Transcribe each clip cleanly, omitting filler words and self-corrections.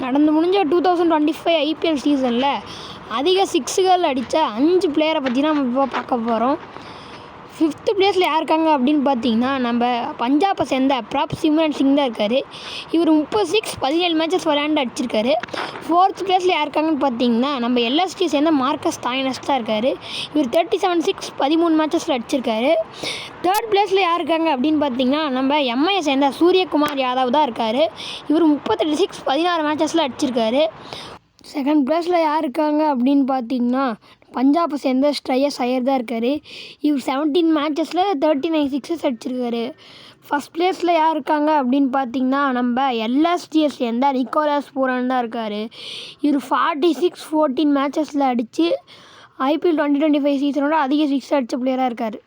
நடந்து முடிஞ்ச 2025 ஐபிஎல் சீசனில் அதிக சிக்ஸுகள் அடித்த 5 பிளேயரை பற்றி தான் நம்ம இப்போ பார்க்க போகிறோம். 5th பிளேஸில் யார் இருக்காங்க அப்படின்னு பார்த்தீங்கன்னா, நம்ம பஞ்சாபை சேர்ந்த பிரப் சிம்ரன் சிங் தான் இருக்கார். இவர் 36 17 மேட்சஸ் விளையாண்டு அடிச்சிருக்காரு. 4th பிளேஸில் யார் இருக்காங்கன்னு பார்த்தீங்கன்னா, நம்ம எல்எஸ்டி சேர்ந்த மார்க்கஸ் ஸ்டாய்னஸ் தான் இருக்கார். இவர் 37 6 13 மேட்சஸில் அடிச்சிருக்காரு. 3rd பிளேஸில் யார் இருக்காங்க அப்படின்னு பார்த்தீங்கன்னா, நம்ம எம்ஐயை சேர்ந்த சூரியகுமார் யாதவ் தான் இருக்கார். இவர் 38 6 16 மேட்சஸில் அடிச்சிருக்காரு. 2nd பிளேஸில் யார் இருக்காங்க அப்படின்னு பார்த்தீங்கன்னா, பஞ்சாபை சேர்ந்த ஸ்ரேயஸ் ஐயர் தான் இருக்கார். இவர் 17 மேட்சஸில் 39 சிக்ஸஸ் அடிச்சிருக்காரு. 1st பிளேஸில் யார் இருக்காங்க அப்படின்னு பார்த்தீங்கன்னா, நம்ம எல்எஸ்டியை சேர்ந்த நிக்கோலஸ் பூரன் தான் இருக்கார். இவர் 46 14 மேட்சஸில் அடித்து ஐபிஎல் 2025 சீசனோட அதிக சிக்ஸ் அடித்த பிளேயராக இருக்கார்.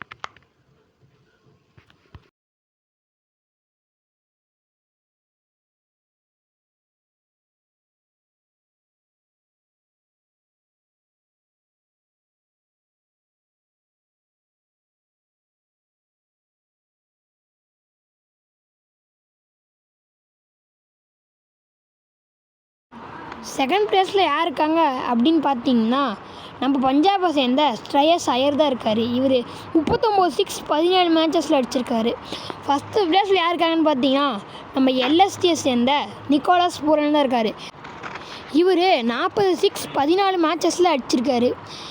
செகண்ட் பிளேஸில் யார் இருக்காங்க அப்படின்னு பார்த்தீங்கன்னா, நம்ம பஞ்சாபை சேர்ந்த ஸ்ரேயஸ் ஐயர் தான் இருக்கார். இவர் 39 6 17 மேட்சஸில் அடிச்சிருக்காரு. 1st பிளேஸில் யார் இருக்காங்கன்னு பார்த்தீங்கன்னா, நம்ம எல்எஸ்டியை சேர்ந்த நிக்கோலஸ் பூரன் தான் இருக்கார். இவர் 40 6 14 மேட்சஸில் அடிச்சிருக்காரு.